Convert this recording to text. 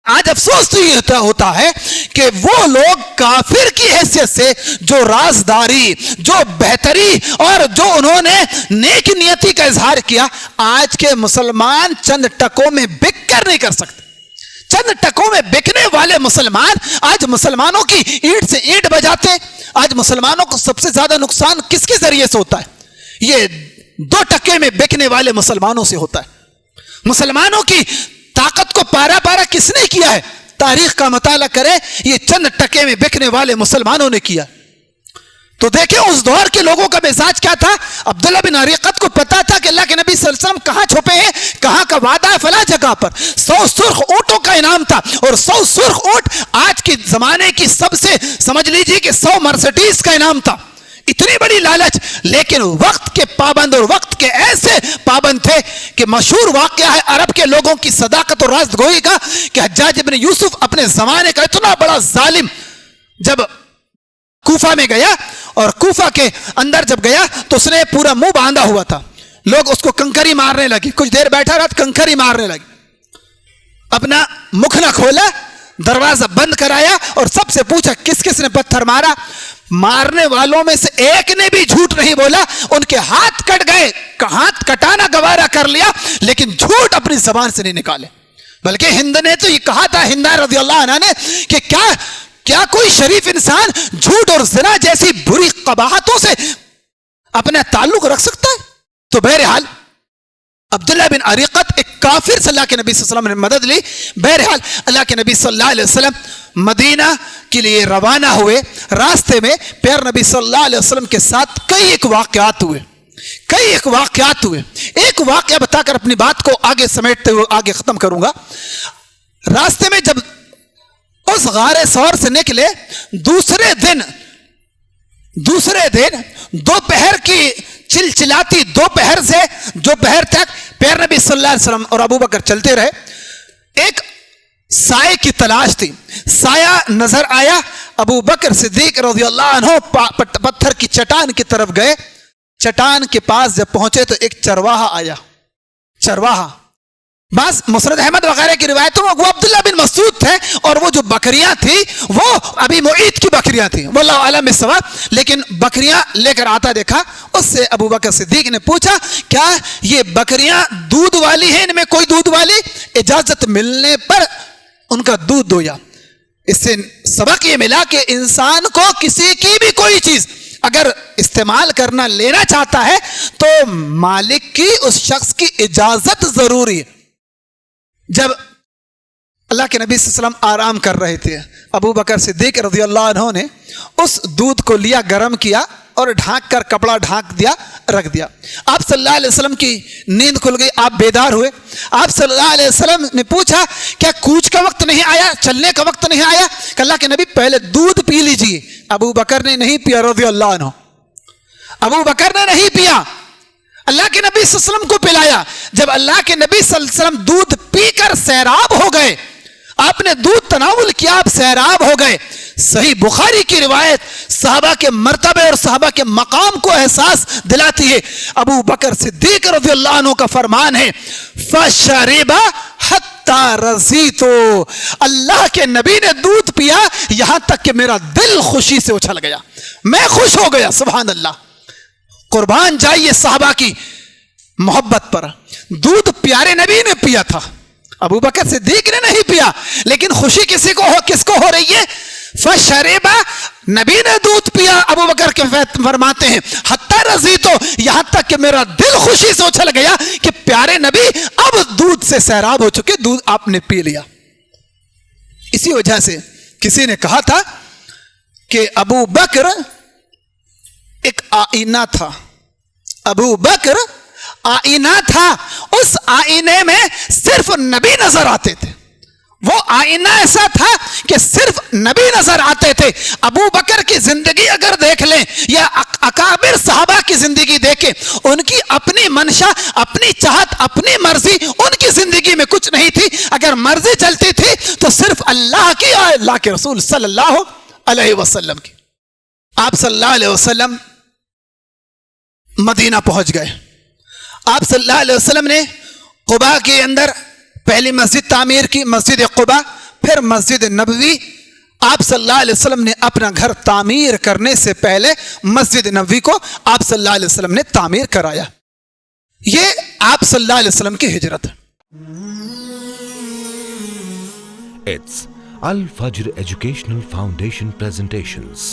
آج افسوس تو یہ ہوتا ہے کہ وہ لوگ کافر کی حیثیت سے جو رازداری، جو بہتری اور جو انہوں نے نیک نیتی کا اظہار کیا، آج کے مسلمان چند ٹکوں میں بک کر نہیں کر سکتے۔ چند ٹکوں میں بکنے والے مسلمان آج مسلمانوں کی اینٹ سے اینٹ بجاتے۔ آج مسلمانوں کو سب سے زیادہ نقصان کس کے ذریعے سے ہوتا ہے؟ یہ 2 ٹکے میں بکنے والے مسلمانوں سے ہوتا ہے۔ مسلمانوں کی طاقت کو پارا پارا کس نے کیا ہے؟ تاریخ کا مطالعہ کرے، یہ چند ٹکے میں بکنے والے مسلمانوں نے کیا۔ تو دیکھیں اس دور کے لوگوں کا مزاج کیا تھا۔ عبداللہ بن اریقت کو پتا تھا کہ اللہ کے نبی صلی اللہ علیہ وسلم کہاں چھپے ہیں، کہاں کا وعدہ ہے، فلاں جگہ پر 100 سرخ اونٹوں کا انعام تھا، اور 100 سرخ اونٹ آج کے زمانے کی سب سے سمجھ لیجیے کہ 100 مرسڈیز کا انعام تھا۔ اتنی بڑی لالچ، لیکن وقت کے پابند اور وقت کے ایسے پابند تھے کہ مشہور واقعہ ہے عرب کے لوگوں کی صداقت اور راست گوئی کا کہ حجاج ابن یوسف اپنے زمانے کا اتنا بڑا ظالم جب کوفہ میں گیا، اور کوفہ کے اندر جب گیا تو اس نے پورا منہ باندھا ہوا تھا، لوگ اس کو کنکری مارنے لگے، کچھ دیر بیٹھا رہا کنکری مارنے لگے، اپنا مکھ نہ کھولا، دروازہ بند کرایا اور سب سے پوچھا کس کس نے پتھر مارا۔ مارنے والوں میں سے ایک نے بھی جھوٹ نہیں بولا، ان کے ہاتھ کٹ گئے، ہاتھ کٹانا گوارا کر لیا، لیکن جھوٹ اپنی زبان سے نہیں نکالے۔ بلکہ ہند نے تو یہ کہا تھا، ہندہ رضی اللہ عنہ نے، کہ کیا کوئی شریف انسان جھوٹ اور زنا جیسی بری قباحتوں سے اپنا تعلق رکھ سکتا ہے؟ تو بہرحال عبداللہ بن اریقت ایک کافر سے اللہ کے نبی صلی اللہ علیہ وسلم نے مدد لی۔ بہرحال اللہ کے نبی صلی اللہ علیہ وسلم مدینہ کے لیے روانہ ہوئے، راستے میں پیارے نبی صلی اللہ علیہ وسلم کے ساتھ کئی ایک واقعات ہوئے۔ ایک واقعہ بتا کر اپنی بات کو آگے سمیٹتے ہوئے آگے ختم کروں گا۔ راستے میں جب اس غار ثور سے نکلے، دوسرے دن دوپہر کی چلچلاتی دوپہر سے دوپہر تک پیارے نبی صلی اللہ علیہ وسلم اور ابو بکر چلتے رہے۔ ایک سائے کی تلاش تھی، سایہ نظر آیا، ابو بکر صدیق رضی اللہ عنہ پتھر کی چٹان کی طرف گئے۔ چٹان کے پاس جب پہنچے تو ایک چرواہا آیا۔ چرواہا بعض مسند احمد وغیرہ کی روایتوں میں وہ عبداللہ بن مسعود تھے، اور وہ جو بکریاں تھیں وہ ابھی معید کی بکریاں تھیں، واللہ اعلم بالصواب، لیکن بکریاں لے کر آتا دیکھا۔ اس سے ابو بکر صدیق نے پوچھا کیا یہ بکریاں دودھ والی ہیں، ان میں کوئی دودھ والی؟ اجازت ملنے پر ان کا دودھ دویا۔ اس سے سبق یہ ملا کہ انسان کو کسی کی بھی کوئی چیز اگر استعمال کرنا لینا چاہتا ہے تو مالک کی، اس شخص کی اجازت ضروری ہے۔ جب اللہ کے نبی صلی اللہ علیہ وسلم آرام کر رہے تھے، ابو بکر صدیق رضی اللہ عنہ نے اس دودھ کو لیا، گرم کیا اور ڈھانک کر کپڑا ڈھانک دیا، رکھ دیا۔ آپ صلی اللہ علیہ وسلم کی نیند کھل گئی، آپ بیدار ہوئے۔ آپ صلی اللہ علیہ وسلم نے پوچھا کیا کوچ کا وقت نہیں آیا، چلنے کا وقت نہیں آیا؟ کہ اللہ کے نبی پہلے دودھ پی لیجئے۔ ابو بکر نے نہیں پیا رضی اللہ عنہ، ابو بکر نے نہیں پیا، اللہ کے نبی صلی اللہ علیہ وسلم کو پلایا۔ جب اللہ کے نبی صلی اللہ علیہ وسلم دودھ پی کر سیراب ہو گئے، آپ نے دودھ تناول کیا، آپ سیراب ہو گئے۔ صحیح بخاری کی روایت صحابہ کے مرتبے اور صحابہ کے مقام کو احساس دلاتی ہے۔ ابو بکر صدیق رضی اللہ عنہ کا فرمان ہے فَشَرِبَ حَتَّى رَضِيتُ، اللہ کے نبی نے دودھ پیا یہاں تک کہ میرا دل خوشی سے اچھل گیا، میں خوش ہو گیا۔ سبحان اللہ، قربان جائیے صحابہ کی محبت پر۔ دودھ پیارے نبی نے پیا تھا، ابو بکر صدیق نے نہیں پیا، لیکن خوشی کس کو ہو رہی ہے؟ فشربا، نبی نے دودھ پیا، ابو بکر کے فرماتے ہیں حتی رضیتو، یہاں تک کہ میرا دل خوشی سے اچھل گیا کہ پیارے نبی اب دودھ سے سیراب ہو چکے، دودھ آپ نے پی لیا۔ اسی وجہ سے کسی نے کہا تھا کہ ابو بکر ایک آئینہ تھا، ابو بکر آئینہ تھا، اس آئینے میں صرف نبی نظر آتے تھے۔ وہ آئینہ ایسا تھا کہ صرف نبی نظر آتے تھے۔ ابو بکر کی زندگی اگر دیکھ لیں یا اکابر صحابہ کی زندگی دیکھیں، ان کی اپنی منشا، اپنی چاہت، اپنی مرضی ان کی زندگی میں کچھ نہیں تھی۔ اگر مرضی چلتی تھی تو صرف اللہ کی اور اللہ کے رسول صلی اللہ علیہ وسلم کی۔ آپ صلی اللہ علیہ وسلم مدینہ پہنچ گئے۔ آپ صلی اللہ علیہ وسلم نے قباء کے اندر پہلی مسجد تعمیر کی، مسجد قباء پھر مسجد نبوی آپ صلی اللہ علیہ وسلم نے اپنا گھر تعمیر کرنے سے پہلے مسجد نبوی کو آپ صلی اللہ علیہ وسلم نے تعمیر کرایا. یہ آپ صلی اللہ علیہ وسلم کی ہجرت. It's Al Fajr Educational Foundation presentations.